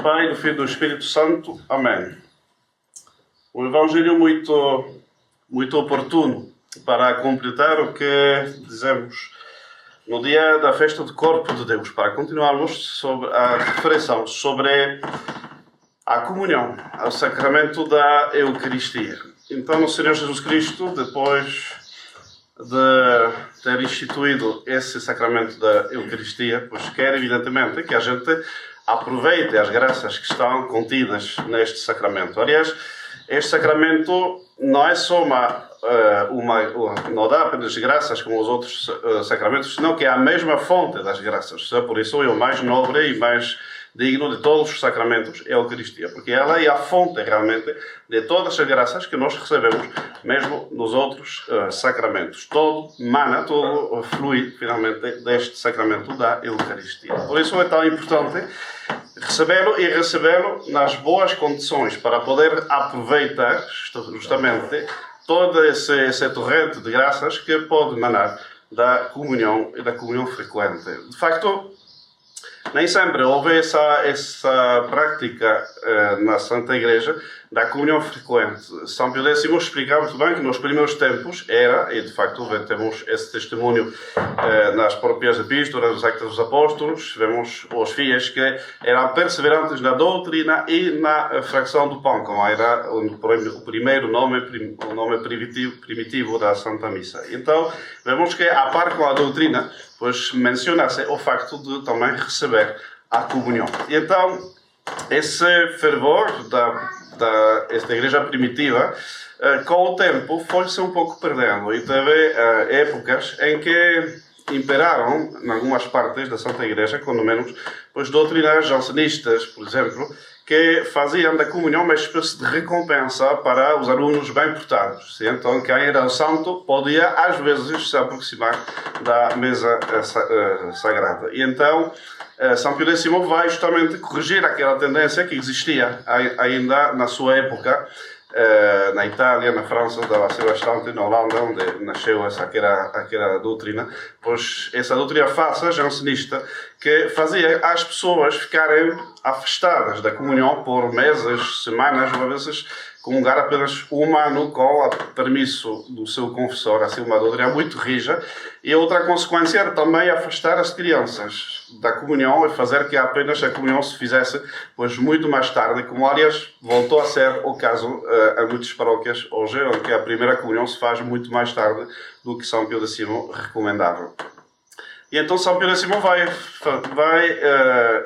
Pai, do Filho e do Espírito Santo. Amém. Um evangelho muito oportuno para completar o que dizemos no dia da festa do Corpo de Deus, para continuarmos sobre a reflexão sobre a comunhão, o sacramento da Eucaristia. Então, o Senhor Jesus Cristo, depois de ter instituído esse sacramento da Eucaristia, pois quer evidentemente que a gente aproveite as graças que estão contidas neste sacramento. Aliás, este sacramento não é só não dá apenas graças como os outros sacramentos, senão que é a mesma fonte das graças. Por isso é o mais nobre e mais digno de todos os sacramentos é a Eucaristia, porque ela é a fonte realmente de todas as graças que nós recebemos, mesmo nos outros sacramentos. Todo flui finalmente deste sacramento da Eucaristia. Por isso é tão importante recebê-lo e recebê-lo nas boas condições para poder aproveitar justamente todo esse torrente de graças que pode emanar da comunhão e da comunhão frequente. De facto, nem sempre houve essa prática na Santa Igreja da comunhão frequente. São Pio X explicava muito bem que nos primeiros tempos era, e de facto temos esse testemunho nas próprias epístolas, nos Actos dos Apóstolos, vemos os fiéis que eram perseverantes na doutrina e na fração do pão, como era o primeiro nome, o nome primitivo da Santa Missa. Então, vemos que, a par com a doutrina, pois menciona-se o facto de também receber a comunhão. E então, esse fervor desta igreja primitiva, com o tempo, foi-se um pouco perdendo. E teve épocas em que imperaram, em algumas partes da Santa Igreja, quando menos, pois doutrinas jansenistas, por exemplo, que faziam da comunhão uma espécie de recompensa para os alunos bem portados. Sim? Então, quem era o santo podia, às vezes, se aproximar da mesa sagrada. E então, São Pio X vai justamente corrigir aquela tendência que existia ainda na sua época, na Itália, na França, estava a ser bastante, na Holanda, onde nasceu aquela doutrina, pois essa doutrina falsa, jansenista, que fazia as pessoas ficarem afastadas da comunhão por meses, semanas, ou às vezes comungar apenas um ano com o permisso do seu confessor, assim uma doutrina muito rija. E outra consequência era também afastar as crianças da comunhão e fazer que apenas a comunhão se fizesse pois muito mais tarde, como aliás voltou a ser o caso em muitas paróquias hoje, onde a primeira comunhão se faz muito mais tarde do que São Pio X recomendava. E então São Pio X vai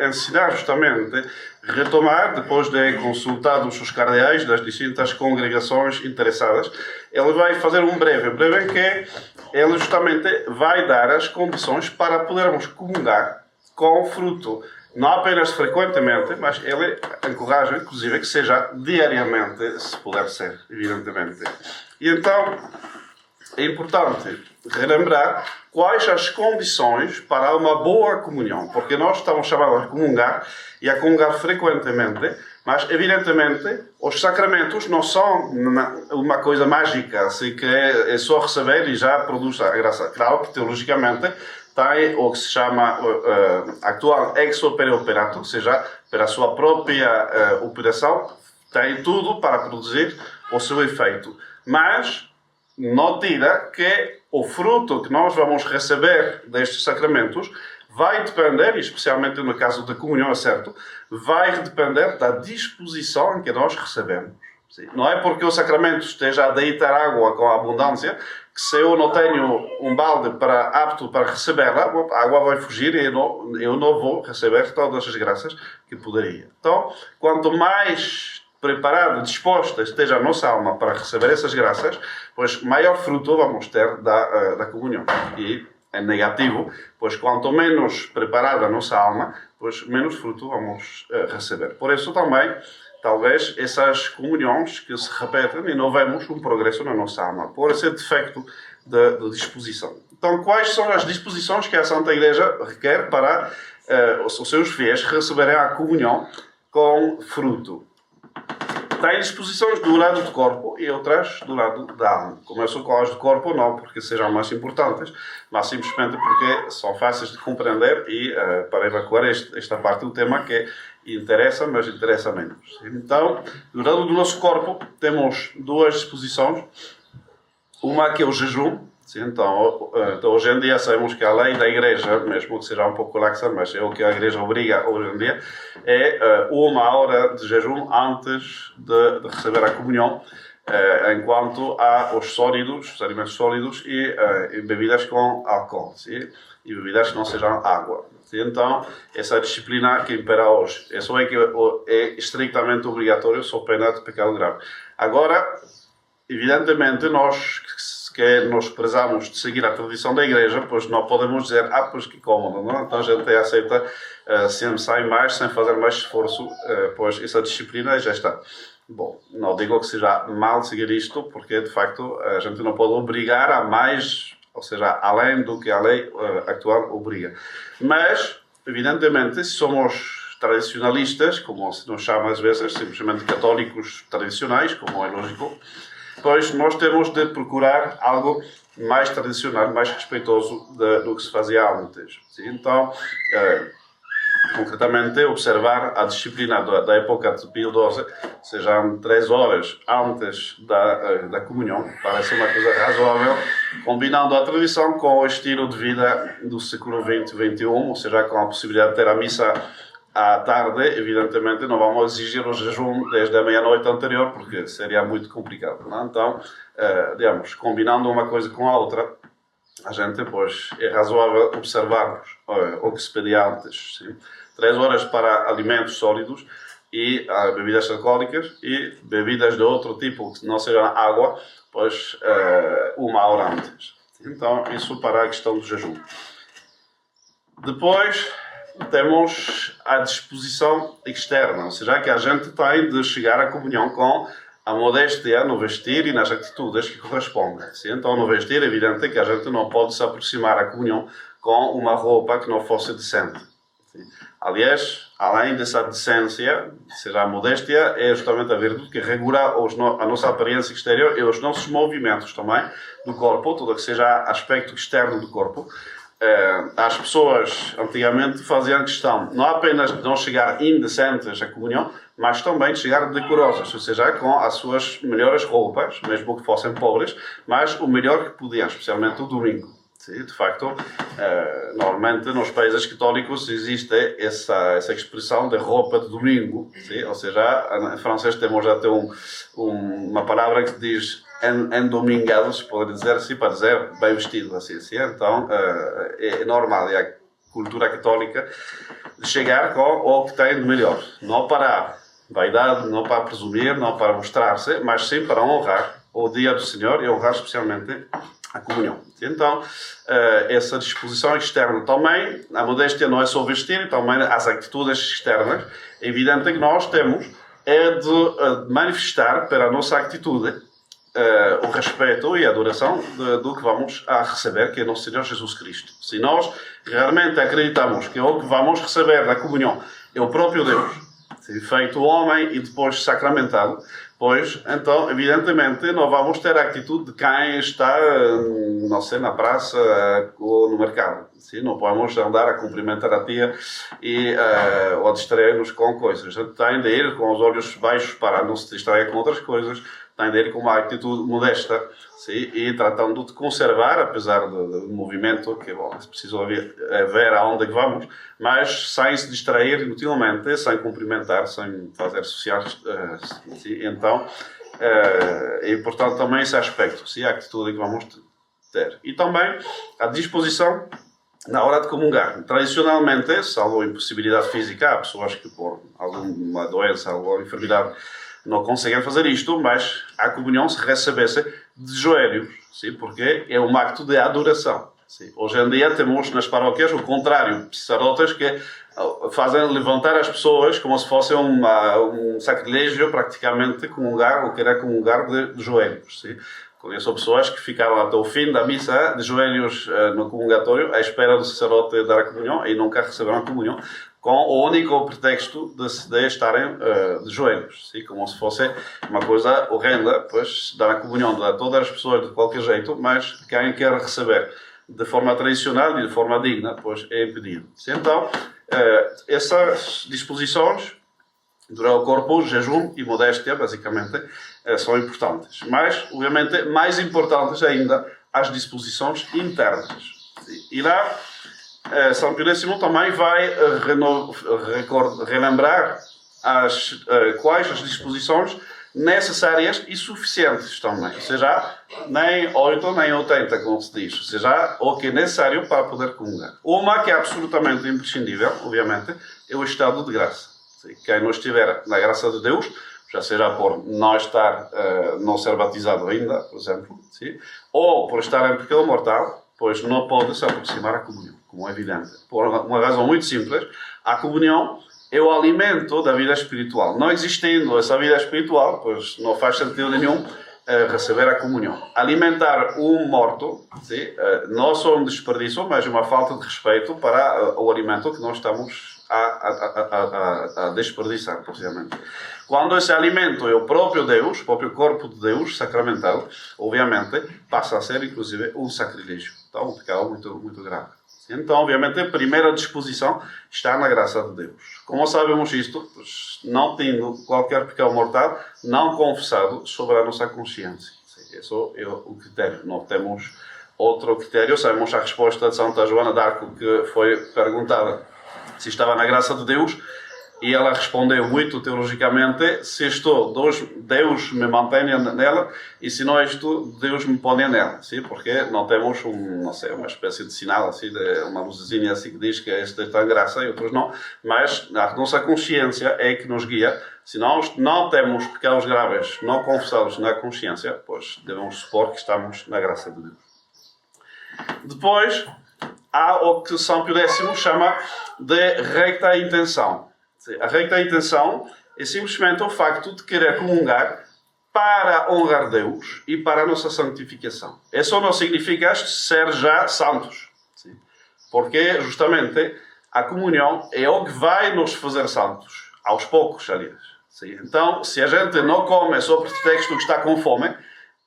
ensinar justamente, retomar, depois de consultados os cardeais das distintas congregações interessadas, ele vai fazer um breve em que ele justamente vai dar as condições para podermos comungar com fruto, não apenas frequentemente, mas ele encoraja, inclusive, que seja diariamente, se puder ser, evidentemente. E então, é importante relembrar quais as condições para uma boa comunhão, porque nós estamos chamados a comungar e a comungar frequentemente, mas evidentemente os sacramentos não são uma coisa mágica, assim que é só receber e já produz a graça. Claro que teologicamente tem o que se chama actual ex opere operato, ou seja, pela sua própria operação, tem tudo para produzir o seu efeito. Mas não tira que o fruto que nós vamos receber destes sacramentos vai depender, especialmente no caso da comunhão, é certo, vai depender da disposição em que nós recebemos. Não é porque o sacramento esteja a deitar água com abundância que se eu não tenho um balde apto para recebê-la, a água vai fugir e eu não vou receber todas as graças que poderia. Então, quanto mais preparada, disposta esteja a nossa alma para receber essas graças, pois maior fruto vamos ter da comunhão. E é negativo, pois quanto menos preparada a nossa alma, pois menos fruto vamos receber. Por isso também, talvez, essas comunhões que se repetem e não vemos um progresso na nossa alma, por esse defecto de disposição. Então, quais são as disposições que a Santa Igreja requer para os seus fiéis receberem a comunhão com fruto? tem disposições do lado do corpo e outras do lado da alma. Começo com as do corpo, não porque sejam mais importantes, mas simplesmente porque são fáceis de compreender e para evacuar esta parte do tema que interessa, mas interessa menos. Então, do lado do nosso corpo, temos duas disposições. Uma que é o jejum. Então, hoje em dia sabemos que a lei da Igreja, mesmo que seja um pouco laxa, mas é o que a Igreja obriga hoje em dia, é 1 hora de jejum antes de receber a comunhão, enquanto há os sólidos, os alimentos sólidos e bebidas com álcool, sim? E bebidas que não sejam água. Sim? Então, essa disciplina que impera hoje, isso é que é estritamente obrigatório, sob pena de pecado grave. Agora, evidentemente, nós prezamos de seguir a tradição da Igreja, pois não podemos dizer, pois que cômodo, não? Então a gente aceita sempre sem mais, sem fazer mais esforço, pois essa disciplina já está. Bom, não digo que seja mal seguir isto, porque de facto a gente não pode obrigar a mais, ou seja, além do que a lei atual obriga. Mas, evidentemente, se somos tradicionalistas, como se nos chama às vezes, simplesmente católicos tradicionais, como é lógico, pois nós temos de procurar algo mais tradicional, mais respeitoso do que se fazia antes. Sim? Então, concretamente, observar a disciplina da época de Pio XII, sejam 3 horas antes da comunhão, parece uma coisa razoável, combinando a tradição com o estilo de vida do século XX e XXI, ou seja, com a possibilidade de ter a missa à tarde. Evidentemente não vamos exigir o jejum desde a meia-noite anterior, porque seria muito complicado. Não? Então, digamos, combinando uma coisa com a outra, a gente, pois, é razoável observarmos o que se pedia antes. Sim? 3 horas para alimentos sólidos e bebidas alcoólicas, e bebidas de outro tipo, que não sejam água, pois 1 hora antes. Então, isso para a questão do jejum. Depois, temos a disposição externa, ou seja, que a gente tem de chegar à comunhão com a modéstia no vestir e nas atitudes que correspondem. Então, no vestir, é evidente que a gente não pode se aproximar à comunhão com uma roupa que não fosse decente. Aliás, além dessa decência, seja a modéstia, é justamente a virtude que regula a nossa aparência exterior e os nossos movimentos também do corpo, tudo o que seja aspecto externo do corpo. As pessoas antigamente faziam questão não apenas de não chegar indecentes à comunhão, mas também de chegar decorosas, ou seja, com as suas melhores roupas, mesmo que fossem pobres, mas o melhor que podiam, especialmente o domingo. Sim, de facto, normalmente nos países católicos existe essa expressão de roupa de domingo, sim? Ou seja, em francês temos até uma palavra que diz endomingado, se pode dizer assim, para dizer bem vestido, assim. Então, é normal, é a cultura católica de chegar com o que tem de melhor, não para vaidade, não para presumir, não para mostrar-se, mas sim para honrar o dia do Senhor e honrar especialmente a comunhão. Então, essa disposição externa também, a modéstia não é só vestir, também as atitudes externas. É evidente que nós temos de manifestar para a nossa atitude o respeito e a adoração do que vamos a receber, que é nosso Senhor Jesus Cristo. Se nós realmente acreditamos que o que vamos receber da comunhão é o próprio Deus, feito homem e depois sacramentado, pois, então, evidentemente, não vamos ter a atitude de quem está, não sei, na praça ou no mercado. Sim? Não podemos andar a cumprimentar a tia ou a distrair-nos com coisas. A gente tem de ir com os olhos baixos para não se distrair com outras coisas, tem de ir com uma atitude modesta, sim? E tratando de conservar, apesar do movimento, que bom, é preciso ver aonde é que vamos, mas sem se distrair inutilmente, sem cumprimentar, sem fazer sociais. Então, é importante também esse aspecto, sim? A atitude que vamos ter. E também a disposição na hora de comungar. Tradicionalmente, salvo a impossibilidade física, há pessoas que por alguma doença, alguma enfermidade, não conseguem fazer isto, mas a comunhão se recebesse de joelhos, sim? Porque é um acto de adoração. Sim? Hoje em dia temos nas paróquias o contrário, sacerdotes que fazem levantar as pessoas como se fosse um sacrilégio praticamente comungar, ou querer comungar de joelhos. Sim? Conheço pessoas que ficaram até o fim da missa de joelhos no comungatório à espera do sacerdote dar a comunhão e nunca receberam a comunhão, com o único pretexto de estarem de joelhos, sim? Como se fosse uma coisa horrenda, pois dar a comunhão a todas as pessoas de qualquer jeito, mas quem quer receber de forma tradicional e de forma digna, pois é impedido. Então, essas disposições durar o corpo, jejum e modéstia, basicamente, são importantes. Mas, obviamente, mais importantes ainda, as disposições internas. E lá, São Pio X também vai relembrar quais as disposições necessárias e suficientes também. Ou seja, nem 8 nem 80, como se diz. Ou seja, o que é necessário para poder comungar. Uma que é absolutamente imprescindível, obviamente, é o estado de graça. Quem não estiver na graça de Deus, já seja por não ser batizado ainda, por exemplo, sim? Ou por estar em pecado mortal, pois não pode se aproximar à comunhão, como é evidente. Por uma razão muito simples, a comunhão é o alimento da vida espiritual. Não existindo essa vida espiritual, pois não faz sentido nenhum receber a comunhão. Alimentar um morto, sim? Não só um desperdício, mas uma falta de respeito para o alimento que nós estamos a desperdiçar, precisamente. Quando esse alimento é o próprio Deus, o próprio corpo de Deus, sacramentado, obviamente, passa a ser, inclusive, um sacrilégio. Então, um pecado muito, muito grave. Então, obviamente, a primeira disposição está na graça de Deus. Como sabemos isto, pois, não tendo qualquer pecado mortal, não confessado sobre a nossa consciência. Esse é o critério. Não temos outro critério. Sabemos a resposta de Santa Joana d'Arco, que foi perguntada se estava na graça de Deus, e ela respondeu muito teologicamente: se estou, Deus me mantém nela, e se não estou, Deus me põe nela. Sim? Porque não temos uma espécie de sinal, assim, uma luzinha assim que diz que este está em graça e outros não, mas a nossa consciência é que nos guia. Se nós não temos pecados graves não confessados na consciência, pois devemos supor que estamos na graça de Deus. Depois, há o que São Pio X chama de reita intenção. A reita intenção é simplesmente o facto de querer comungar para honrar Deus e para a nossa santificação. Isso não significa ser já santos. Porque, justamente, a comunhão é o que vai nos fazer santos. Aos poucos, aliás. Então, se a gente não come só por pretexto que está com fome,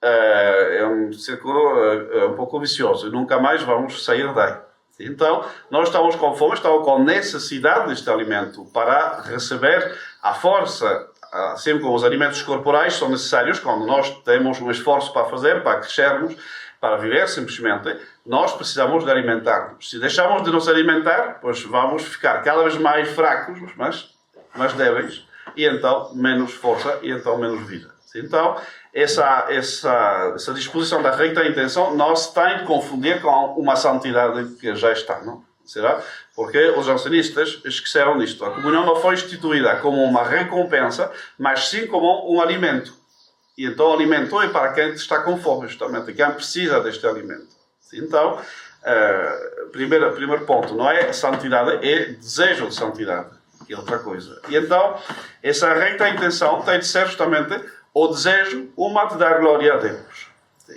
é um círculo um pouco vicioso e nunca mais vamos sair daí. Então, nós estamos com fome, estamos com necessidade deste alimento para receber a força, assim como os alimentos corporais são necessários quando nós temos um esforço para fazer, para crescermos, para viver simplesmente, nós precisamos de alimentar-nos. Se deixarmos de nos alimentar, pois vamos ficar cada vez mais fracos, mais débeis, e então menos força, e então menos vida. Então, essa disposição da reita intenção não se tem de confundir com uma santidade que já está, não? Será? Porque os jansenistas esqueceram disto. A comunhão não foi instituída como uma recompensa, mas sim como um alimento. E então o alimento é para quem está com fome, justamente, quem precisa deste alimento. Então, primeiro ponto, não é santidade, é desejo de santidade, que é outra coisa. E então, essa reita intenção tem de ser justamente o desejo, de dar glória a Deus.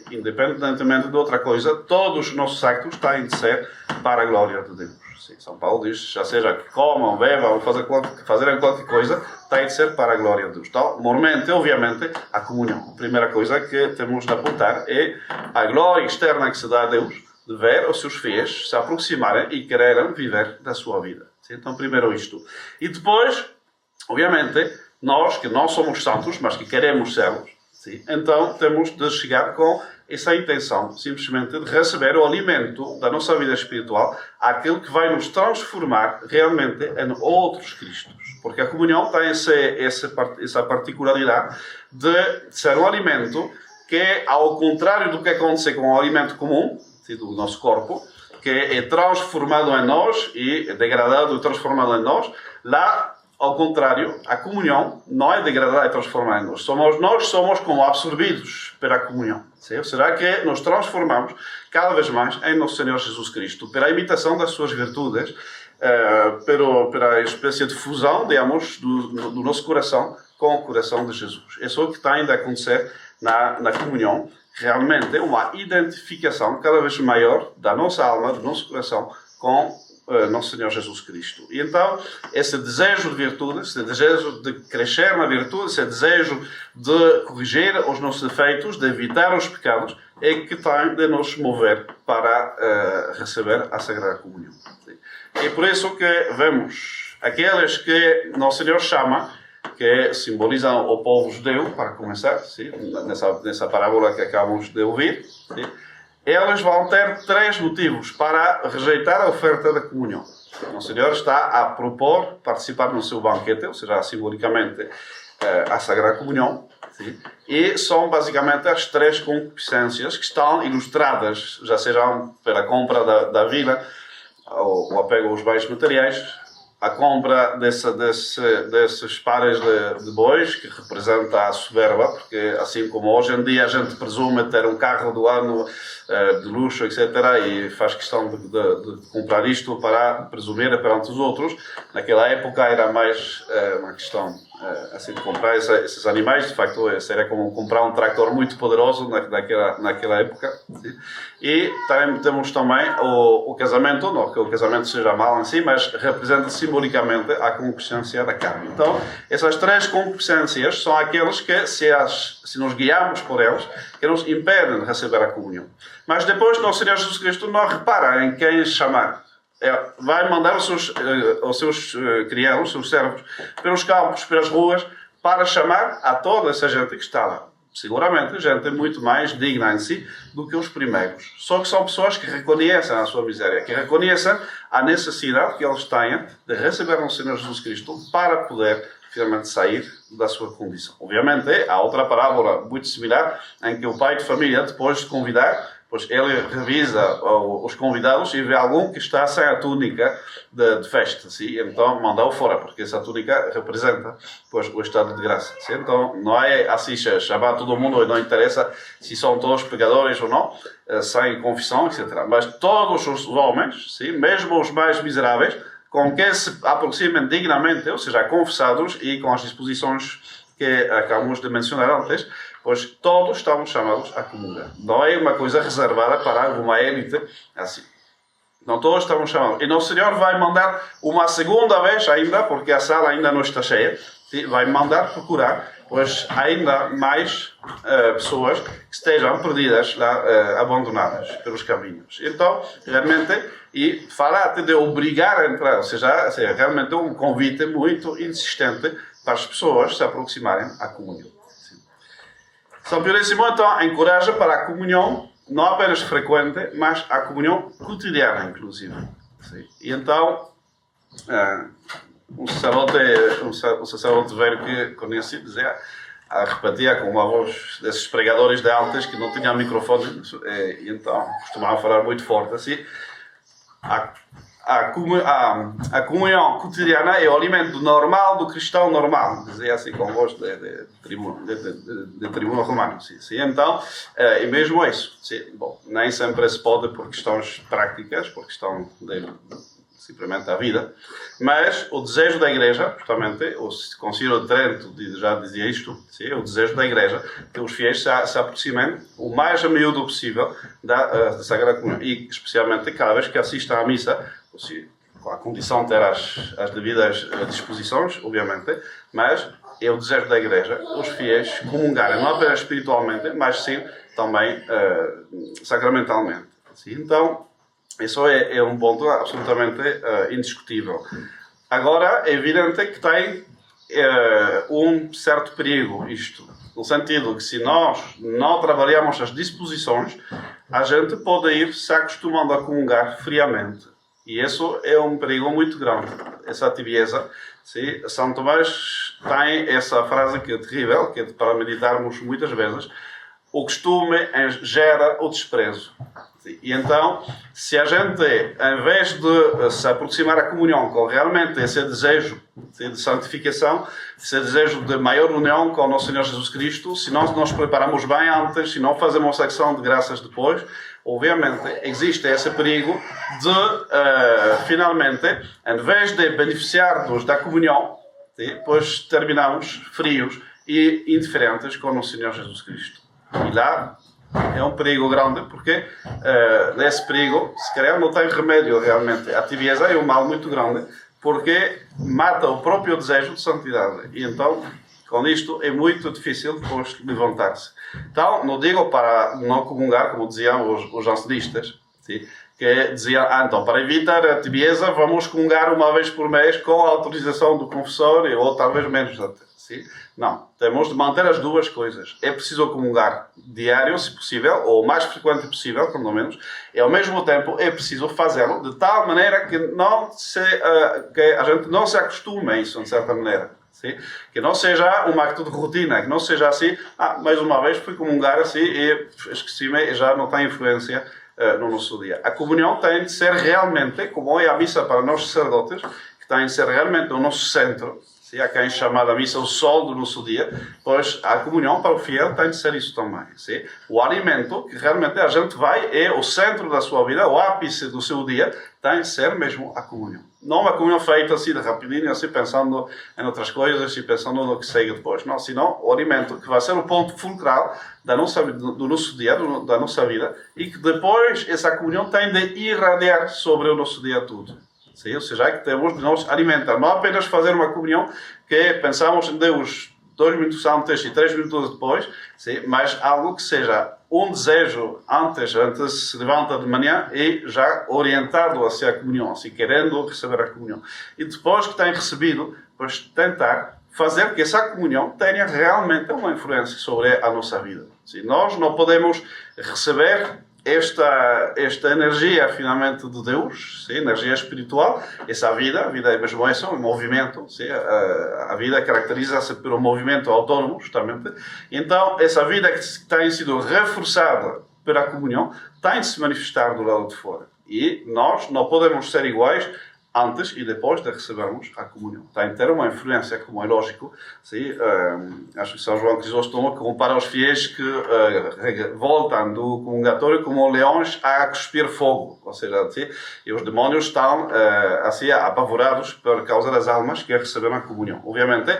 Independentemente de outra coisa, todos os nossos actos têm de ser para a glória de Deus. Sim, São Paulo diz, já seja que comam, bebam, fazerem qualquer coisa, tem de ser para a glória de Deus. Então, mormente, obviamente, a comunhão. A primeira coisa que temos de apontar é a glória externa que se dá a Deus, de ver os seus fiéis se aproximarem e quererem viver da sua vida. Sim, então, primeiro isto. E depois, obviamente, nós que não somos santos, mas que queremos sermos, sim, então temos de chegar com essa intenção, simplesmente de receber o alimento da nossa vida espiritual, aquilo que vai nos transformar realmente em outros Cristos. Porque a comunhão tem essa particularidade de ser um alimento que, ao contrário do que acontece com o alimento comum, do nosso corpo, que é transformado em nós e degradado e transformado em nós, lá, ao contrário, a comunhão não é degradada e transformada em nós. Nós somos como absorvidos pela comunhão. Será que nos transformamos cada vez mais em nosso Senhor Jesus Cristo, pela imitação das suas virtudes, pela espécie de fusão, digamos, do nosso coração com o coração de Jesus. Isso é o que tem de acontecer na comunhão. Realmente é uma identificação cada vez maior da nossa alma, do nosso coração, com Nosso Senhor Jesus Cristo. E então, esse desejo de virtude, esse desejo de crescer na virtude, esse desejo de corrigir os nossos defeitos, de evitar os pecados, é que tem de nos mover para receber a Sagrada Comunhão. E por isso que vemos aqueles que Nosso Senhor chama, que simbolizam o povo judeu, para começar, sim, nessa parábola que acabamos de ouvir, sim, eles vão ter 3 motivos para rejeitar a oferta da comunhão. O Senhor está a propor participar no seu banquete, ou seja, simbolicamente a Sagrada Comunhão, sim, e são basicamente as 3 concupiscências que estão ilustradas, já sejam pela compra da vila, o apego aos bens materiais, a compra desses pares de bois, que representa a soberba, porque assim como hoje em dia a gente presume ter um carro do ano de luxo, etc., e faz questão de comprar isto para presumir perante os outros, naquela época era mais uma questão assim de comprar esses animais. De facto, seria como comprar um tractor muito poderoso naquela época. Sim? E temos também o casamento, não que o casamento seja mal em si, mas representa simbolicamente a concupiscência da carne. Então, essas 3 concupiscências são aquelas que, se nos guiamos por elas, que nos impedem de receber a comunhão. Mas depois, Nosso Senhor Jesus Cristo não repara em quem chamar. Vai mandar os seus criados, os seus servos, pelos campos, pelas ruas, para chamar a toda essa gente que está lá. Seguramente, gente muito mais digna em si do que os primeiros. Só que são pessoas que reconhecem a sua miséria, que reconhecem a necessidade que eles têm de receber o Senhor Jesus Cristo para poder finalmente sair da sua condição. Obviamente, há outra parábola muito similar em que o pai de família, depois de convidar, pois ele revisa os convidados e vê algum que está sem a túnica de festa, sim? Então manda-o fora, porque essa túnica representa, pois, o estado de graça. Sim? Então não é assim chamar todo mundo e não interessa se são todos pecadores ou não, sem confissão, etc. Mas todos os homens, sim? Mesmo os mais miseráveis, com que se aproximem dignamente, ou seja, confessados e com as disposições que acabamos de mencionar antes, pois todos estamos chamados a comungar. Não é uma coisa reservada para alguma élite assim. Não, todos estamos chamados. E Nosso Senhor vai mandar uma segunda vez ainda, porque a sala ainda não está cheia, vai mandar procurar, pois ainda mais pessoas que estejam perdidas lá, abandonadas pelos caminhos. Então, realmente, e fala até de obrigar a entrar, ou seja, realmente um convite muito insistente para as pessoas se aproximarem à comunhão. São Pio X, então, encoraja para a comunhão, não apenas frequente, mas a comunhão cotidiana, inclusive. Sim. E então, um sacerdote velho que conheci dizia, repetia com uma voz desses pregadores de antes que não tinham microfone, e então costumavam falar muito forte assim. A comunhão cotidiana é o alimento normal do cristão normal, dizia assim com voz de tribuno romano. Sim, sim. Então, e mesmo isso, sim, bom, nem sempre se pode por questões práticas, por questão de simplesmente a vida, mas o desejo da Igreja, justamente, o Concílio de Trento já dizia isto, sim, o desejo da Igreja, que os fiéis se aproximem o mais a miúdo possível da Sagrada Comunhão, e especialmente cada vez que assistam à missa, com a condição de ter as devidas disposições, obviamente, mas é o desejo da Igreja, os fiéis comungarem, não apenas espiritualmente, mas sim também sacramentalmente. Assim, então, isso é um ponto absolutamente indiscutível. Agora, é evidente que tem um certo perigo isto, no sentido que se nós não trabalhamos as disposições, a gente pode ir se acostumando a comungar friamente. E isso é um perigo muito grande, essa tibieza. Sim? São Tomás tem essa frase que é terrível, que é para meditarmos muitas vezes: o costume gera o desprezo. E então, se a gente, em vez de se aproximar à comunhão com realmente esse desejo de santificação, esse desejo de maior união com o nosso Senhor Jesus Cristo, se nós nos preparamos bem antes, se não fazemos ação de graças depois, obviamente existe esse perigo de, finalmente, em vez de beneficiar-nos da comunhão, depois terminamos frios e indiferentes com o nosso Senhor Jesus Cristo. E lá É um perigo grande, porque nesse perigo, se calhar não tem remédio realmente. A tibieza é um mal muito grande, porque mata o próprio desejo de santidade. E então, com isto, é muito difícil depois levantar-se. Então, não digo para não comungar, como diziam os jansenistas, sim? Que diziam, então, para evitar a tibieza, vamos comungar uma vez por mês com a autorização do confessor, ou talvez menos até. Sim? Não, temos de manter as duas coisas. É preciso comungar diário, se possível, ou o mais frequente possível, pelo menos, e ao mesmo tempo é preciso fazê-lo de tal maneira que, que a gente não se acostume a isso, de certa maneira. Sim? Que não seja um acto de rotina, que não seja assim, mais uma vez fui comungar assim e esqueci-me e já não tem influência no nosso dia. A comunhão tem de ser realmente, como é a missa para nós sacerdotes, que tem de ser realmente o nosso centro. Sim, há quem chama a missa o sol do nosso dia, pois a comunhão para o fiel tem de ser isso também. Sim? O alimento, que realmente a gente vai, é o centro da sua vida, o ápice do seu dia, tem de ser mesmo a comunhão. Não uma comunhão feita assim de rapidinho, assim pensando em outras coisas e pensando no que segue depois. Não, senão o alimento que vai ser o ponto fulcral do nosso dia, da nossa vida, e que depois essa comunhão tem de irradiar sobre o nosso dia todo. Sim, ou seja, é que temos de nos alimentar. Não apenas fazer uma comunhão que pensamos em Deus 2 minutos antes e 3 minutos depois, sim, mas algo que seja um desejo antes se levanta de manhã e já orientado hacia a comunhão, assim, querendo receber a comunhão. E depois que tem recebido, pois tentar fazer que essa comunhão tenha realmente uma influência sobre a nossa vida. Sim, nós não podemos receber esta energia, finalmente, de Deus, sim, energia espiritual, essa vida, a vida é mesmo isso, um movimento, sim, a vida caracteriza-se pelo movimento autónomo, justamente. Então, essa vida que tem sido reforçada pela comunhão, tem de se manifestar do lado de fora. E nós não podemos ser iguais antes e depois de recebermos a comunhão. Tem de ter uma influência, como é lógico. Sim, acho que São João Crisóstomo compara os fiéis que voltam do comungatório como leões a cuspir fogo. Ou seja, sim, e os demónios estão assim apavorados por causa das almas que receberam a comunhão. Obviamente,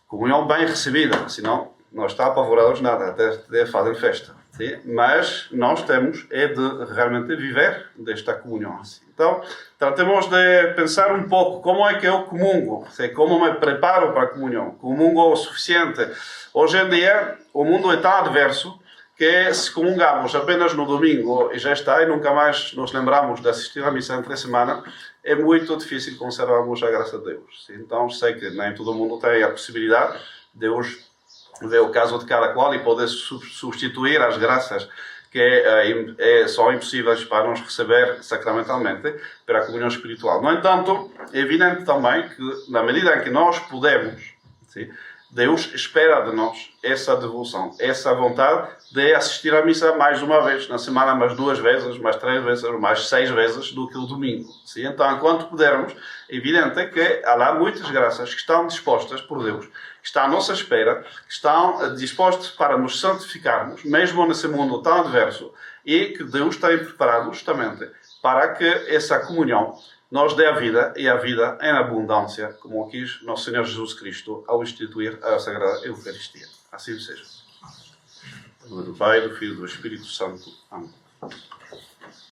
comunhão bem recebida, senão não está apavorados nada, até fazem festa. Sim? Mas nós temos de realmente viver desta comunhão. Assim. Então, tratemos de pensar um pouco como é que eu comungo, como me preparo para a comunhão. Comungo o suficiente. Hoje em dia, o mundo é tão adverso que se comungamos apenas no domingo e já está, e nunca mais nos lembramos de assistir à missa entre a semana, é muito difícil conservarmos a graça de Deus. Sim? Então, sei que nem todo mundo tem a possibilidade. Deus vê o caso de cada qual e pode substituir as graças que são impossíveis para nos receber sacramentalmente pela comunhão espiritual. No entanto, é evidente também que, na medida em que nós podemos, sim, Deus espera de nós essa devoção, essa vontade de assistir à missa mais uma vez na semana, mais 2 vezes, mais 3 vezes, mais 6 vezes do que o domingo. Sim? Então, enquanto pudermos, é evidente que há lá muitas graças que estão dispostas por Deus, que estão à nossa espera, que estão dispostas para nos santificarmos, mesmo nesse mundo tão adverso, e que Deus tem preparado justamente para que essa comunhão nos dê a vida, e a vida em abundância, como quis nosso Senhor Jesus Cristo ao instituir a Sagrada Eucaristia. Assim seja. Em nome do Pai, do Filho e do Espírito Santo. Amém.